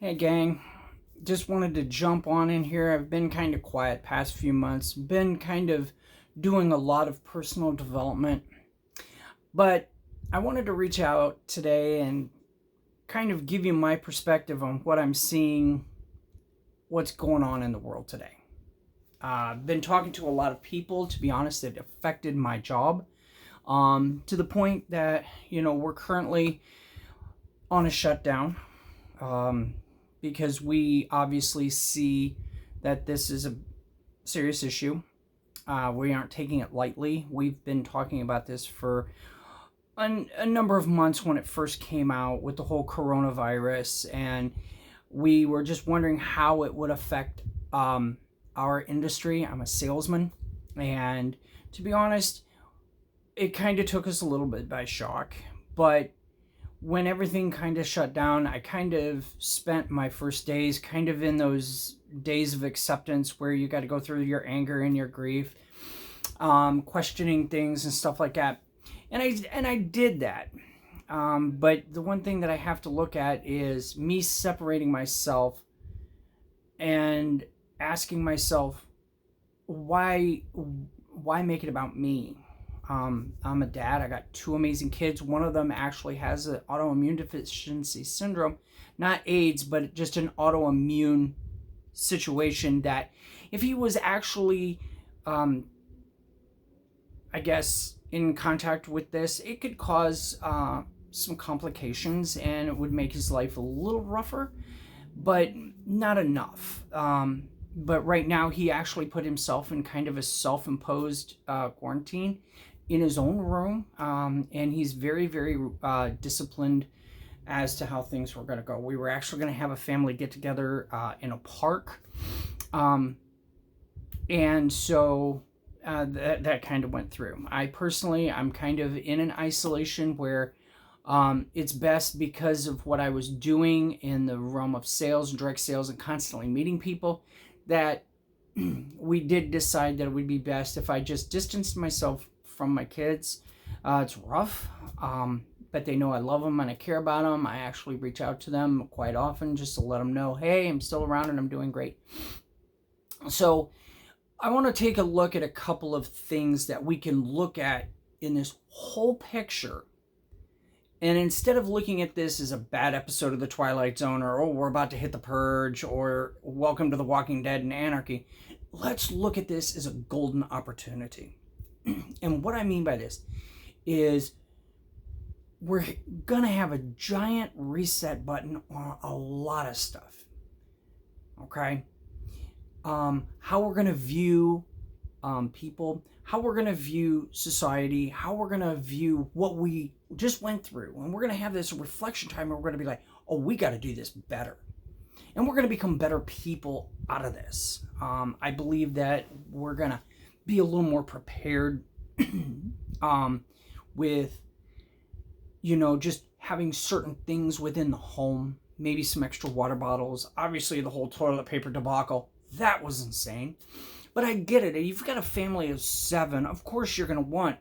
Hey gang, just wanted to jump on in here. I've been kind of quiet past few months, been kind of doing a lot of personal development, but I wanted to reach out today and kind of give you my perspective on what I'm seeing, what's going on in the world today. I've been talking to a lot of people. To be honest, it affected my job to the point that, we're currently on a shutdown. Um, because we obviously see that this is a serious issue. We aren't taking it lightly. We've been talking about this for a number of months when it first came out with the whole coronavirus, and we were just wondering how it would affect our industry. I'm a salesman, and to be honest, it kind of took us a little bit by shock, but when everything kind of shut down, I kind of spent my first days kind of in those days of acceptance where you got to go through your anger and your grief, questioning things and stuff like that. And I did that. But the one thing that I have to look at is me separating myself and asking myself, why make it about me? I'm a dad. I got two amazing kids. One of them actually has an autoimmune deficiency syndrome, not AIDS, but just an autoimmune situation that if he was actually, I guess, in contact with this, it could cause some complications and it would make his life a little rougher, but not enough. But right now, he actually put himself in kind of a self-imposed quarantine in his own room, and he's very, very disciplined as to how things were going to go. We were actually going to have a family get together in a park, and so that kind of went through. I'm kind of in an isolation where it's best because of what I was doing in the realm of sales and direct sales and constantly meeting people, that we did decide that it would be best if I just distanced myself from my kids. It's rough, but they know I love them and I care about them. I actually reach out to them quite often just to let them know, hey, I'm still around and I'm doing great. So I want to take a look at a couple of things that we can look at in this whole picture. And instead of looking at this as a bad episode of The Twilight Zone, or, oh, we're about to hit the purge, or welcome to The Walking Dead and Anarchy, let's look at this as a golden opportunity. And what I mean by this is we're going to have a giant reset button on a lot of stuff. Okay? How we're going to view people, how we're going to view society, how we're going to view what we just went through. And we're going to have this reflection time where we're going to be like, oh, we got to do this better. And we're going to become better people out of this. I believe that we're going to be a little more prepared with, just having certain things within the home, maybe some extra water bottles. Obviously, the whole toilet paper debacle, that was insane. But I get it. If you've got a family of 7, of course you're going to want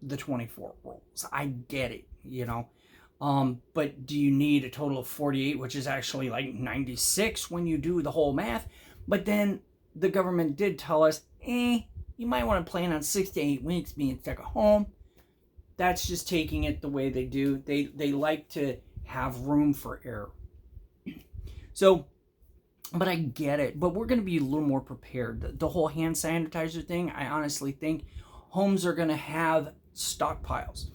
the 24 rolls. I get it, but do you need a total of 48, which is actually like 96 when you do the whole math? But then the government did tell us, you might want to plan on 6 to 8 weeks being stuck at home. That's just taking it the way they do. They like to have room for error. So, but I get it. But we're going to be a little more prepared. The whole hand sanitizer thing, I honestly think homes are going to have stockpiles.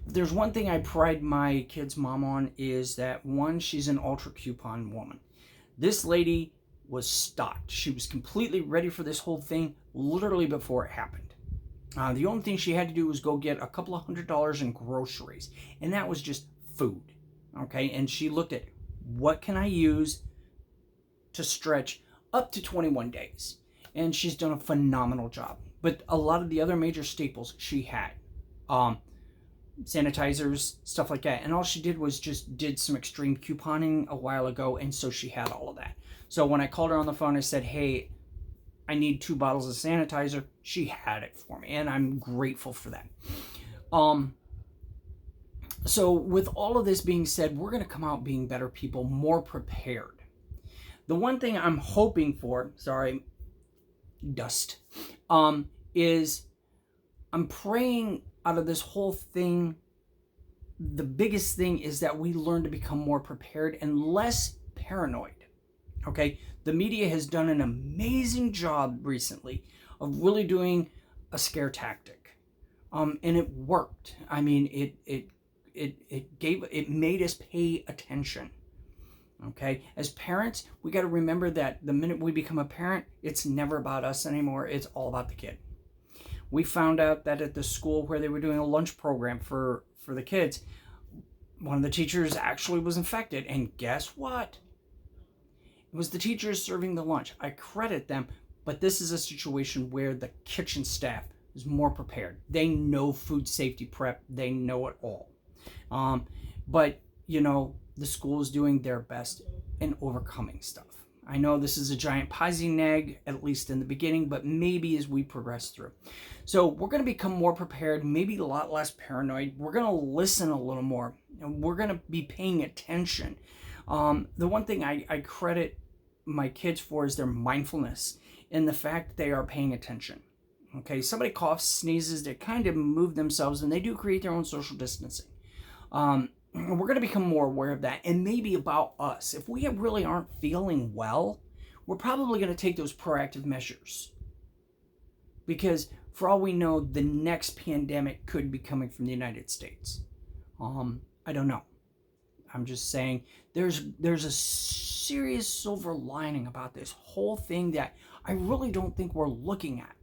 If there's one thing I pride my kid's mom on, is that, one, she's an ultra coupon woman. This lady was stocked. She was completely ready for this whole thing literally before it happened. The only thing she had to do was go get a couple of $100 in groceries, and that was just food. Okay, and she looked at, what can I use to stretch up to 21 days? And she's done a phenomenal job. But a lot of the other major staples she had, sanitizers, stuff like that. And all she did was just did some extreme couponing a while ago, and so she had all of that. So when I called her on the phone, I said, hey, I need 2 bottles of sanitizer. She had it for me, and I'm grateful for that. So with all of this being said, we're going to come out being better people, more prepared. The one thing I'm hoping for, sorry, dust, is I'm praying out of this whole thing. The biggest thing is that we learn to become more prepared and less paranoid. Okay, the media has done an amazing job recently of really doing a scare tactic, and it worked. I mean, it made us pay attention. Okay, as parents, we got to remember that the minute we become a parent, it's never about us anymore. It's all about the kid. We found out that at the school where they were doing a lunch program for the kids, one of the teachers actually was infected, and guess what? It was the teachers serving the lunch. I credit them, but this is a situation where the kitchen staff is more prepared. They know food safety prep. They know it all. But, the school is doing their best in overcoming stuff. I know this is a giant posy neg, at least in the beginning, but maybe as we progress through. So we're going to become more prepared, maybe a lot less paranoid. We're going to listen a little more, and we're going to be paying attention. The one thing I credit my kids for is their mindfulness and the fact that they are paying attention. Okay, somebody coughs, sneezes, they kind of move themselves, and they do create their own social distancing. We're going to become more aware of that, and maybe about us. If we really aren't feeling well, we're probably going to take those proactive measures. Because for all we know, the next pandemic could be coming from the United States. I don't know. I'm just saying there's a serious silver lining about this whole thing that I really don't think we're looking at.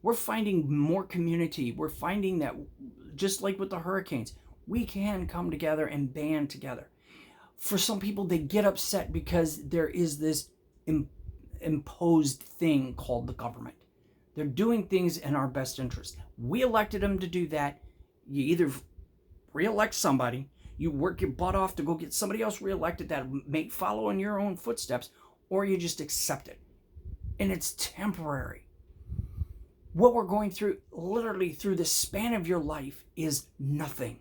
We're finding more community. We're finding that, just like with the hurricanes, we can come together and band together. For some people, they get upset because there is this imposed thing called the government. They're doing things in our best interest. We elected them to do that. You either re-elect somebody, you work your butt off to go get somebody else reelected that may follow in your own footsteps, or you just accept it. And it's temporary. What we're going through, literally through the span of your life, is nothing.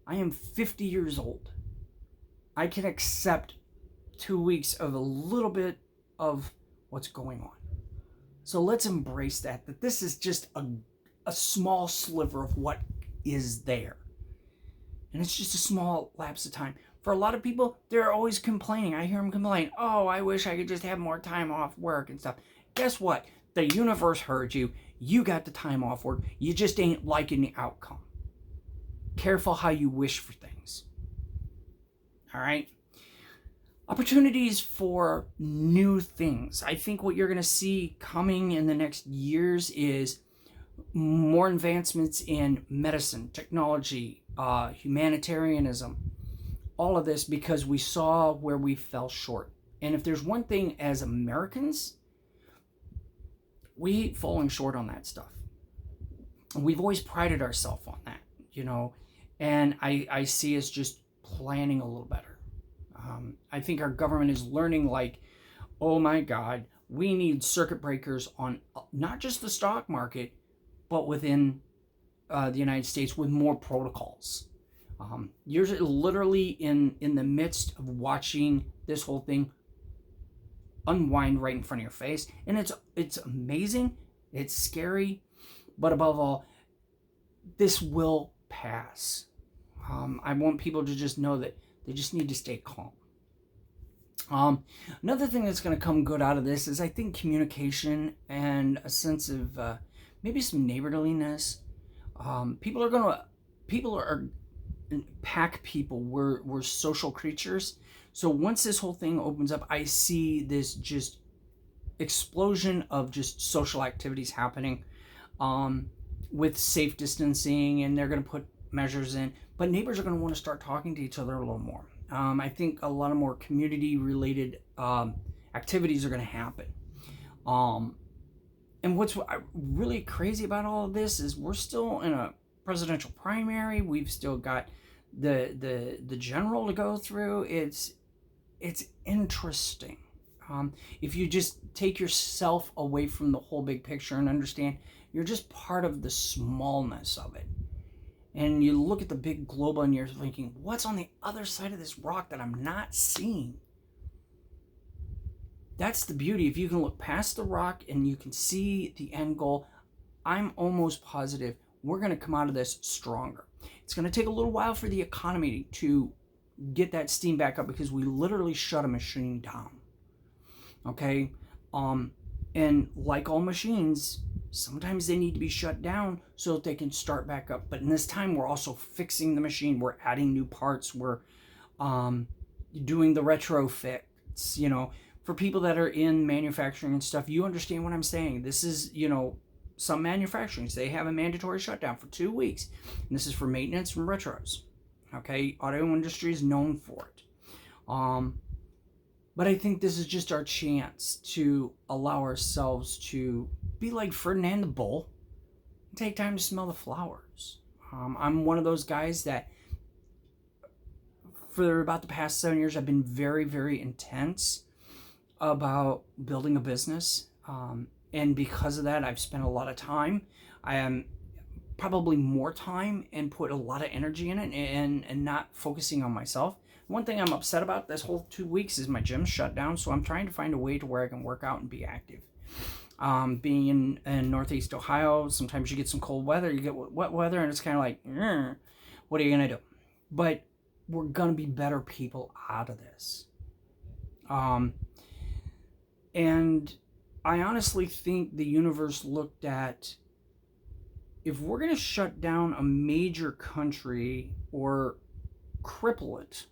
I am 50 years old. I can accept 2 weeks of a little bit of what's going on. So let's embrace that this is just a small sliver of what is there. And it's just a small lapse of time. For a lot of people, they're always complaining. I hear them complain, oh, I wish I could just have more time off work and stuff. Guess what? The universe heard you. You got the time off work. You just ain't liking the outcome. Careful how you wish for things. All right? Opportunities for new things. I think what you're going to see coming in the next years is more advancements in medicine, technology, humanitarianism, all of this, because we saw where we fell short. And if there's one thing as Americans, we hate falling short on that stuff. We've always prided ourselves on that, and I see us just planning a little better. I think our government is learning, like, oh my God, we need circuit breakers on not just the stock market, but within the United States with more protocols. You're literally in the midst of watching this whole thing unwind right in front of your face, and it's amazing, it's scary, but above all, this will pass. I want people to just know that they just need to stay calm. Another thing that's going to come good out of this is, I think, communication and a sense of maybe some neighborliness. People are pack people. We're social creatures. So once this whole thing opens up, I see this just explosion of just social activities happening with safe distancing, and they're going to put measures in. But neighbors are going to want to start talking to each other a little more. I think a lot of more community-related activities are going to happen. And what's really crazy about all of this is we're still in a presidential primary. We've still got the general to go through. It's interesting. If you just take yourself away from the whole big picture and understand you're just part of the smallness of it, and you look at the big global and you're thinking, what's on the other side of this rock that I'm not seeing? that's the beauty. If you can look past the rock and you can see the end goal, I'm almost positive we're going to come out of this stronger. It's going to take a little while for the economy to get that steam back up because we literally shut a machine down. Okay? And like all machines, sometimes they need to be shut down so that they can start back up. But in this time, we're also fixing the machine. We're adding new parts. We're doing the retrofits, for people that are in manufacturing and stuff. You understand what I'm saying. This is, some manufacturings, they have a mandatory shutdown for 2 weeks. And this is for maintenance and retros. Okay, auto industry is known for it. But I think this is just our chance to allow ourselves to be like Ferdinand the Bull and take time to smell the flowers. I'm one of those guys that for about the past 7 years, I've been very, very intense about building a business. And because of that, I've spent a lot of time. I am probably more time and put a lot of energy in it and not focusing on myself. One thing I'm upset about this whole 2 weeks is my gym's shut down, so I'm trying to find a way to where I can work out and be active. Being in Northeast Ohio, sometimes you get some cold weather, you get wet weather, and it's kind of like, what are you going to do? But we're going to be better people out of this. And I honestly think the universe looked at, if we're going to shut down a major country or cripple it,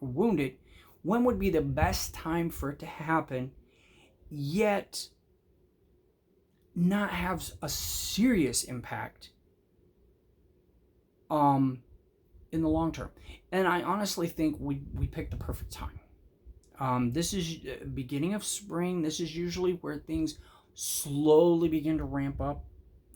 or wound it, when would be the best time for it to happen, yet not have a serious impact in the long term? And I honestly think we picked the perfect time. This is beginning of spring. This is usually where things slowly begin to ramp up.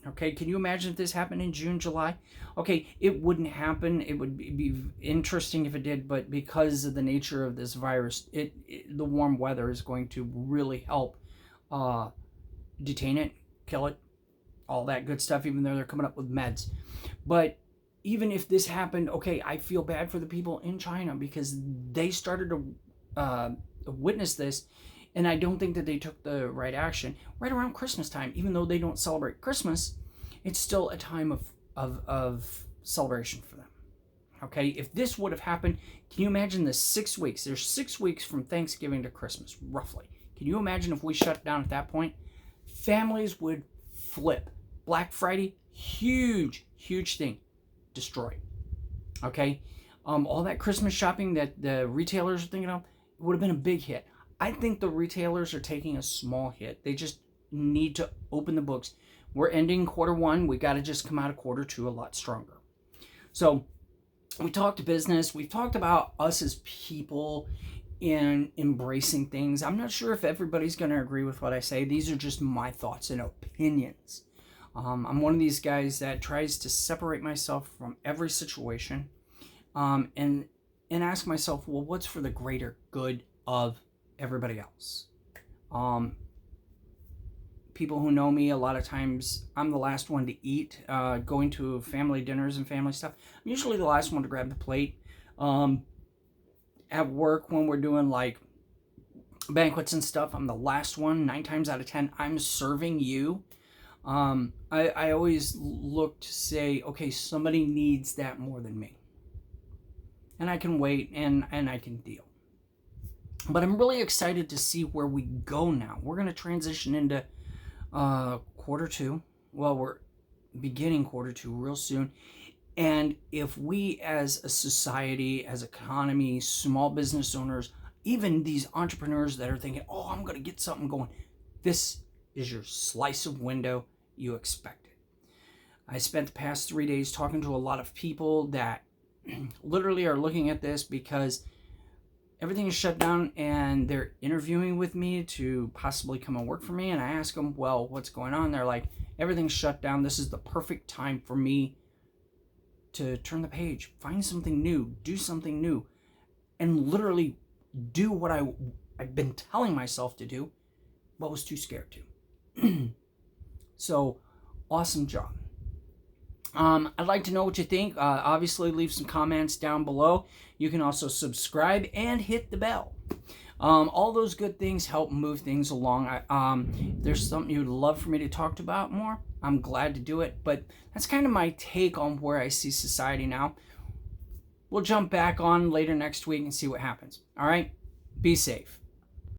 Okay, can you imagine if this happened in June, July? Okay, it wouldn't happen. It would be interesting if it did, but because of the nature of this virus, the warm weather is going to really help detain it, kill it, all that good stuff, even though they're coming up with meds. But even if this happened, okay, I feel bad for the people in China because they started to witness this, and I don't think that they took the right action right around Christmas time. Even though they don't celebrate Christmas, it's still a time of celebration for them. Okay, if this would have happened, can you imagine the 6 weeks? There's 6 weeks from Thanksgiving to Christmas, roughly. Can you imagine if we shut down at that point? Families would flip. Black Friday, huge thing, destroyed. Okay, all that Christmas shopping that the retailers are thinking of, it would have been a big hit. I think the retailers are taking a small hit. They just need to open the books. We're ending Q1. We got to just come out of Q2 a lot stronger. So we talked business. We've talked about us as people and embracing things. I'm not sure if everybody's going to agree with what I say. These are just my thoughts and opinions. I'm one of these guys that tries to separate myself from every situation and ask myself, well, what's for the greater good of everybody else? People who know me, a lot of times I'm the last one to eat. Going to family dinners and family stuff, I'm usually the last one to grab the plate. At work, when we're doing like banquets and stuff, I'm the last one. 9 times out of 10, I'm serving you. I always look to say, okay, somebody needs that more than me, and I can wait and I can deal. But I'm really excited to see where we go now. We're going to transition into Q2. Well, we're beginning Q2 real soon. And if we as a society, as economy, small business owners, even these entrepreneurs that are thinking, oh, I'm going to get something going, this is your slice of window you expected. I spent the past 3 days talking to a lot of people that literally are looking at this because everything is shut down, and they're interviewing with me to possibly come and work for me. And I ask them, well, what's going on? They're like, everything's shut down. This is the perfect time for me to turn the page, find something new, do something new, and literally do what I've been telling myself to do, but was too scared to. So, awesome job. I'd like to know what you think. Obviously, leave some comments down below. You can also subscribe and hit the bell. All those good things help move things along. There's something you'd love for me to talk about more, I'm glad to do it. But that's kind of my take on where I see society now. We'll jump back on later next week and see what happens. All right? Be safe.